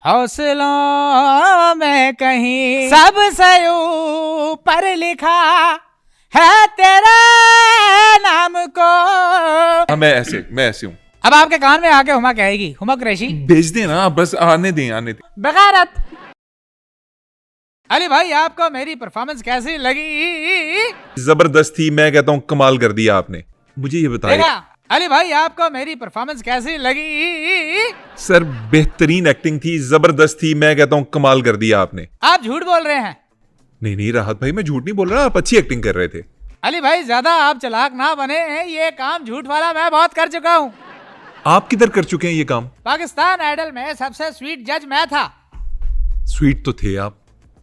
हौसलों में कहीं सबसे ऊपर लिखा है तेरे नाम को। हाँ, मैं ऐसे हूँ। अब आपके कान में आके हुमा कहेगी, हुमा कुरैशी भेज देना, बस आने दें। बगारत। अली भाई आपको मेरी परफॉर्मेंस कैसी लगी? जबरदस्त थी, मैं कहता हूँ कमाल कर दिया आपने। मुझे ये बताइए देखा अली भाई आपको मेरी परफॉर्मेंस कैसी लगी? सर, बेहतरीन एक्टिंग थी, जबरदस्त थी, मैं कहता हूँ कमाल कर दिया आपने। आप झूठ बोल रहे हैं। नहीं राहत भाई, मैं झूठ नहीं बोल रहा, आप अच्छी एक्टिंग कर रहे थे। अली भाई ज्यादा आप चालाक ना बने, ये काम झूठ वाला मैं बहुत कर चुका हूँ। आप किधर कर चुके हैं ये काम? पाकिस्तान आइडल में सबसे स्वीट जज मैं था। स्वीट तो थे आप।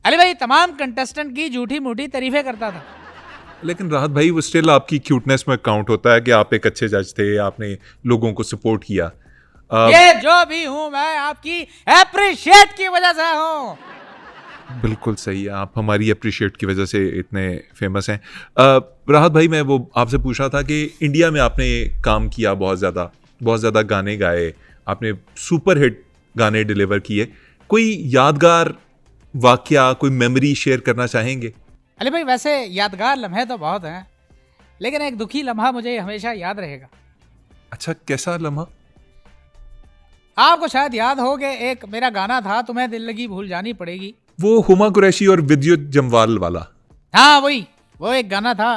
अली भाई तमाम कंटेस्टेंट की झूठी मूठी तारीफें करता था। लेकिन राहत भाई, वो स्टिल आपकी क्यूटनेस में काउंट होता है कि आप एक अच्छे जज थे, आपने लोगों को सपोर्ट किया। ये जो भी हूँ मैं आपकी एप्रिशिएट की वजह से हूँ। बिल्कुल सही है, आप हमारी अप्रिशिएट की वजह से इतने फेमस हैं। राहत भाई, मैं वो आपसे पूछ रहा था कि इंडिया में आपने काम किया, बहुत ज़्यादा गाने गाए, आपने सुपर हिट गाने डिलीवर किए। कोई यादगार वाकया, कोई मेमोरी शेयर करना चाहेंगे? अली भाई वैसे यादगार लम्हे तो बहुत हैं, लेकिन एक दुखी लम्हा मुझे हमेशा याद रहेगा। अच्छा, कैसा लम्हा? आपको शायद याद हो कि एक मेरा गाना था, तुम्हें दिल लगी भूल जानी पड़ेगी। वो हुमा कुरैशी और विद्युत जमवाल वाला? हाँ वही, वो एक गाना था,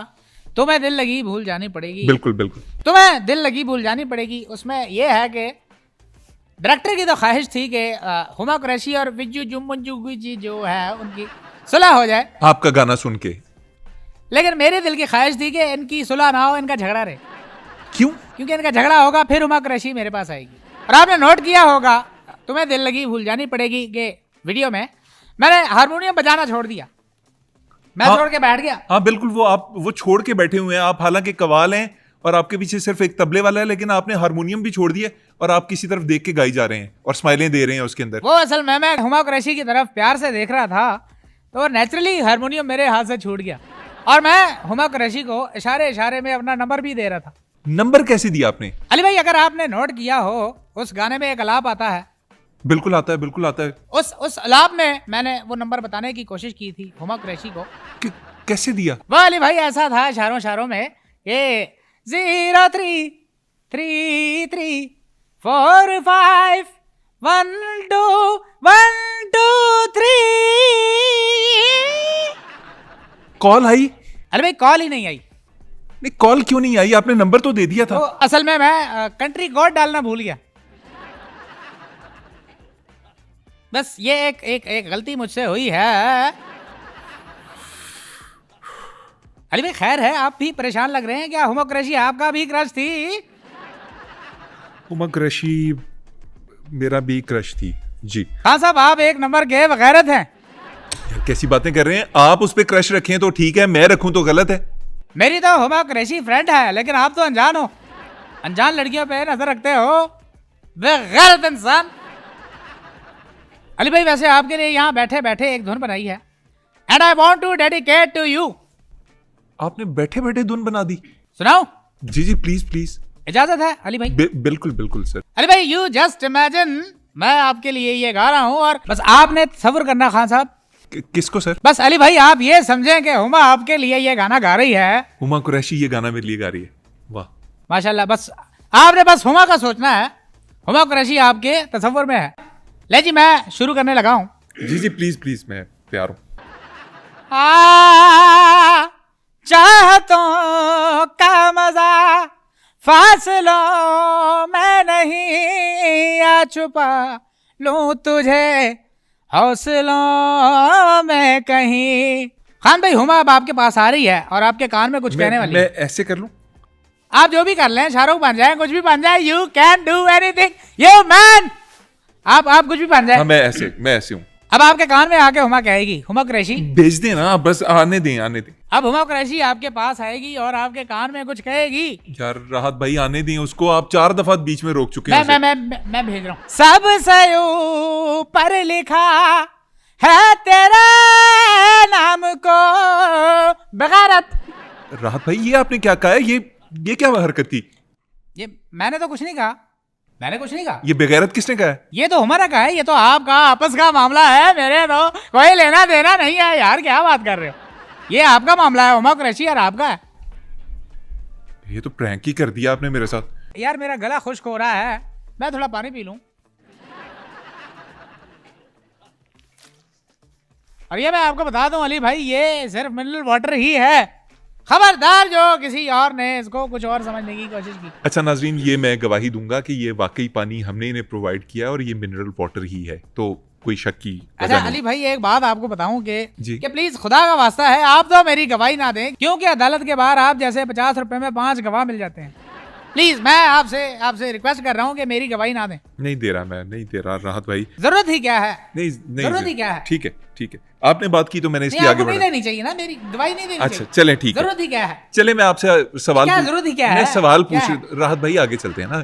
तुम्हें दिल लगी भूल जानी पड़ेगी। बिल्कुल। तुम्हें दिल लगी भूल जानी पड़ेगी। उसमें यह है कि डायरेक्टर की तो ख्वाहिश थी कि हुमा कुरैशी और विज्जू जुम्मू जी जो है उनकी सुलह हो जाए आपका गाना सुन के। लेकिन मेरे दिल की ख्वाहिश थी कि इनकी सुलह ना हो, इनका झगड़ा रहे। क्यों? क्योंकि इनका झगड़ा होगा फिर हुमा कुरैशी मेरे पास आएगी। और आपने नोट किया होगा तुम्हें दिल लगी भूल जानी पड़ेगी के वीडियो में मैंने हारमोनियम बजाना छोड़ दिया, मैं छोड़ के बैठ गया। हाँ बिल्कुल, वो छोड़ के बैठे हुए हैं आप, हालांकि कवाल हैं और आपके पीछे सिर्फ एक तबले वाला है, लेकिन आपने हारमोनियम भी छोड़ दिया और आप किसी तरफ देख के गाई जा रहे हैं और स्माइलें दे रहे हैं उसके अंदर। वो असल में मैं हुमा कुरैशी की तरफ प्यार से देख रहा था, तो नेचुरली हारमोनियम मेरे हाथ से छूट गया और मैं हुमा कुरैशी को इशारे में अपना नंबर भी दे रहा था। नंबर कैसे दिया आपने? अली भाई अगर आपने नोट किया हो, उस गाने में एक अलाप आता है। बिल्कुल आता है। उस अलाप में मैंने वो नंबर बताने की कोशिश की थी हुमा कुरैशी को। कैसे दिया? वो अली भाई ऐसा था इशारों में, ये 0 3 3 3 4 5 1 2 1 2 3। कॉल आई? अरे भाई कॉल ही नहीं आई। नहीं, कॉल क्यों नहीं आई? आपने नंबर तो दे दिया था। तो असल में मैं कंट्री कोड डालना भूल गया। बस ये एक गलती मुझसे हुई है। अली भाई खैर है, आप भी परेशान लग रहे हैं क्या? हुमा कुरैशी आपका भी क्रश थी? हुमा कुरैशी मेरा भी क्रश थी जी। हाँ साहब, आप एक नंबर के बगैरत हैं। यार कैसी बातें कर रहे हैं आप? उस पे क्रश रखें तो ठीक है, मैं रखूं तो गलत है। मेरी तो हुमा कुरैशी फ्रेंड है, लेकिन आप तो अनजान हो, अनजान लड़कियों पे नजर रखते हो, बेगैरत इंसान। अली भाई वैसे आपके लिए यहाँ बैठे बैठे एक धुन बनाई है, and I want to dedicate to you. आपने बैठे बैठे धुन बना दी? सुनाओ? जी प्लीज। इजाजत है अली भाई? बिल्कुल सर। अली भाई यू जस्ट इमेजिन, मैं आपके लिए ये गा रहा हूँ और बस आपने तसव्वुर करना खान साहब। किसको सर? बस अली भाई आप ये समझें कि हुमा आपके लिए ये गाना गा रही है। हुमा कुरैशी ये गाना मेरे लिए गा रही है? वाह माशाल्लाह। बस आपने बस हुमा का सोचना है, हुमा कुरैशी आपके तसव्वुर में है। ले जी मैं शुरू करने लगा हूँ। जी प्लीज, मैं तैयार हूँ। चाहतों का मजा फासलों में नहीं, आ छुपा लूं तुझे हौसलों में कहीं। खान भाई हुमा अब आपके पास आ रही है और आपके कान में कुछ कहने वाली है। मैं ऐसे कर लूं? आप जो भी कर लें, शाहरुख बन जाए, कुछ भी बन जाए, you can do anything you man. आप कुछ भी बन जाए। हाँ, मैं ऐसे हूँ। अब आपके कान में आके हुमा कहेगी, हुमा कुरैशी भेज देना, बस आने दें। अब हुमा कुरैशी आपके पास आएगी और आपके कान में कुछ कहेगी। यार राहत भाई आने दें उसको, आप 4 दफा बीच में रोक चुके हैं। मैं भेज रहा हूँ। सबसे ऊपर लिखा है तेरे नाम को, बगारत। राहत भाई ये आपने क्या कहा है? ये क्या हरकत की? ये मैंने तो कुछ नहीं कहा। मैंने कुछ नहीं कहा। ये बेगैरत किसने कहा है? ये तो हमारा का है, ये तो आपका आपस का मामला है, मेरे तो कोई लेना देना नहीं है यार, क्या बात कर रहे हो? ये आपका मामला है, उमर कुरैशी यार आपका है। ये तो प्रैंक ही कर दिया आपने मेरे साथ। यार मेरा गला खुश्क हो रहा है, मैं थोड़ा पानी पी लूं। और ये मैं आपको बता दूं अली भाई, ये सिर्फ मिनरल वाटर ही है, खबरदार जो किसी और ने इसको कुछ और समझने की कोशिश की। अच्छा नाजरीन, ये मैं गवाही दूंगा कि ये वाकई पानी हमने इन्हें प्रोवाइड किया और ये मिनरल वाटर ही है, तो कोई शक की अच्छा वजह नहीं। अली भाई एक बात आपको बताऊं जी। कि प्लीज खुदा का वास्ता है आप तो मेरी गवाही ना दें, क्योंकि अदालत के बाहर आप जैसे 50 रुपए में 5 गवाह मिल जाते हैं। प्लीज मैं आपसे रिक्वेस्ट कर रहा हूं कि मेरी गवाही ना दें। नहीं दे रहा, मैं नहीं दे रहा राहत भाई। जरूरत ही क्या है? नहीं जरूरत ही क्या है? ठीक है ठीक है, आपने बात की तो मैंने नहीं, इसलिए आगे आपको नहीं बढ़ा। देनी चाहिए ना, मेरी गवाही नहीं देनी अच्छा चाहिए। चले ठीक है, जरूरत ही क्या है? चले मैं आपसे सवाल क्या जरूरत ही क्या है? मैं सवाल क्या पूछ राहत भाई आगे चलते हैं ना।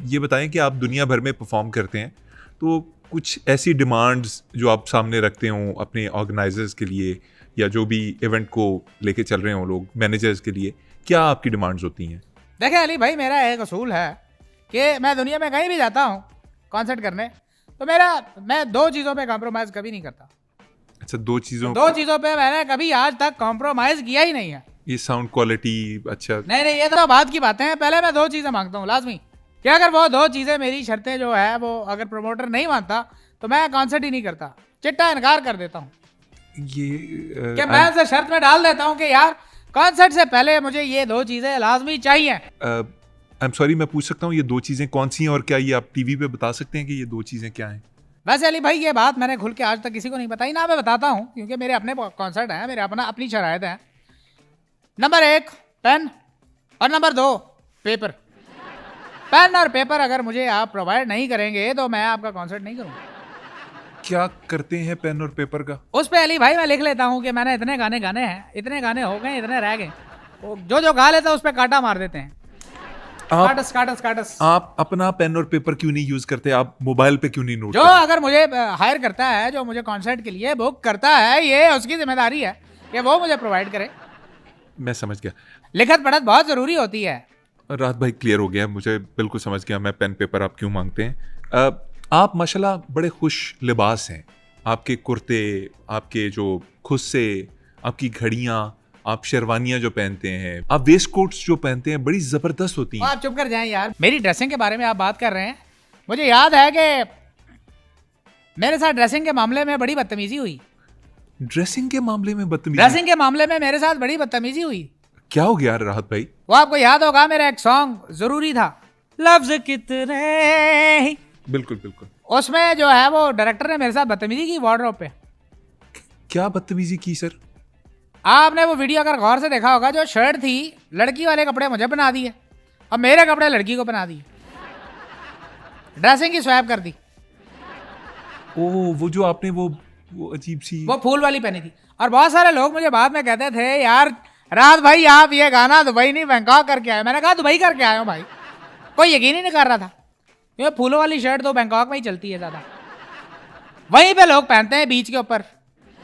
ये बताएं कि आप दुनिया भर में परफॉर्म करते हैं, तो कुछ ऐसी डिमांड्स जो आप सामने रखते हो अपने ऑर्गेनाइजर्स के लिए या जो भी इवेंट को लेके चल रहे हो लोग, मैनेजर्स के लिए, क्या आपकी डिमांड्स होती हैं? देखें अली भाई, मेरा एक असूल है कि मैं दुनिया में कहीं भी जाता हूँ कॉन्सर्ट करने, तो मैं 2 चीज़ों पे कॉम्प्रोमाइज़ कभी नहीं करता। अच्छा, 2 चीज़ों 2 चीज़ों पे मैंने कभी आज तक कॉम्प्रोमाइज़ किया ही नहीं है। ये साउंड क्वालिटी? अच्छा नहीं, ये तो बात की बातें हैं। पहले मैं 2 चीज़ें मांगता हूँ लाजमी, कि अगर वो 2 चीज़ें मेरी शर्तें जो है वो अगर प्रमोटर नहीं मानता तो मैं कॉन्सर्ट ही नहीं करता, चिट्टा इनकार कर देता हूँ। ये कि मैं उसे शर्त में डाल देता हूँ कि यार कॉन्सर्ट से पहले मुझे ये 2 चीज़ें लाजमी चाहिए। आई एम सॉरी, मैं पूछ सकता हूँ ये 2 चीज़ें कौन सी हैं और क्या ये आप टीवी पे बता सकते हैं कि ये 2 चीज़ें क्या हैं? वैसे अली भाई ये बात मैंने खुल के आज तक किसी को नहीं बताई ना, मैं बताता हूँ क्योंकि मेरे अपने कॉन्सर्ट हैं, मेरे अपनी शरायत हैं। नंबर 1 पेन और नंबर 2 पेपर। पेन और पेपर अगर मुझे आप प्रोवाइड नहीं करेंगे तो मैं आपका कॉन्सर्ट नहीं करूँगा। क्या करते हैं पेन और पेपर का? उस पे अली भाई मैं लिख लेता हूँ कि मैंने इतने गाने गाने हैं, इतने गाने हो गए, इतने रह गए, जो गा लेता है उस पर कांटा मार देते हैं। काटस। आप अपना पेन और पेपर क्यों नहीं यूज करते? आप मोबाइल पे क्यों नहीं नोट जो अगर मुझे हायर करता है, जो मुझे कॉन्सर्ट के लिए बुक करता है, ये उसकी जिम्मेदारी है कि वो मुझे प्रोवाइड करे। मैं समझ गया, लिखत पढ़त बहुत जरूरी होती है। राहत भाई क्लियर हो गया, मुझे बिल्कुल समझ गया मैं पेन पेपर आप क्यों मांगते हैं। आप माशाल्लाह बड़े खुश लिबास हैं, आपके कुर्ते, आपके जो खुद से आपकी घड़ियाँ, आप शेरवानियाँ जो पहनते हैं, आप वेस्ट कोट्स जो पहनते हैं, बड़ी ज़बरदस्त होती हैं। आप चुप कर जाएं यार, मेरी ड्रेसिंग के बारे में आप बात कर रहे हैं। मुझे याद है कि मेरे साथ ड्रेसिंग के मामले में बड़ी बदतमीजी हुई। ड्रेसिंग के मामले में बदतमीजी? ड्रेसिंग के मामले में मेरे साथ बड़ी बदतमीजी हुई। क्या हो गया राहत भाई? वो आपको याद होगा, मेरा एक सॉन्ग जरूरी था, लफ्ज कितने, बिल्कुल बिल्कुल, उसमें जो है वो डायरेक्टर ने मेरे साथ बदतमीजी की वार्डरोब पे। क्या बदतमीजी की सर? आपने वो वीडियो अगर गौर से देखा होगा, जो शर्ट थी लड़की वाले कपड़े मुझे बना दिए और मेरे कपड़े लड़की को बना दिए, ड्रेसिंग की स्वैप कर दी। ओह, वो जो आपने वो अजीब सी वो फूल वाली पहनी थी। और बहुत सारे लोग मुझे बाद में कहते थे, यार राहत भाई आप ये गाना दुबई नहीं बैंकॉक करके आए। मैंने कहा दुबई करके आया हूँ भाई, कोई यकीन ही नहीं कर रहा था। ये फूलों वाली शर्ट तो बैंकॉक में ही चलती है ज़्यादा, वहीं पे लोग पहनते हैं बीच के ऊपर।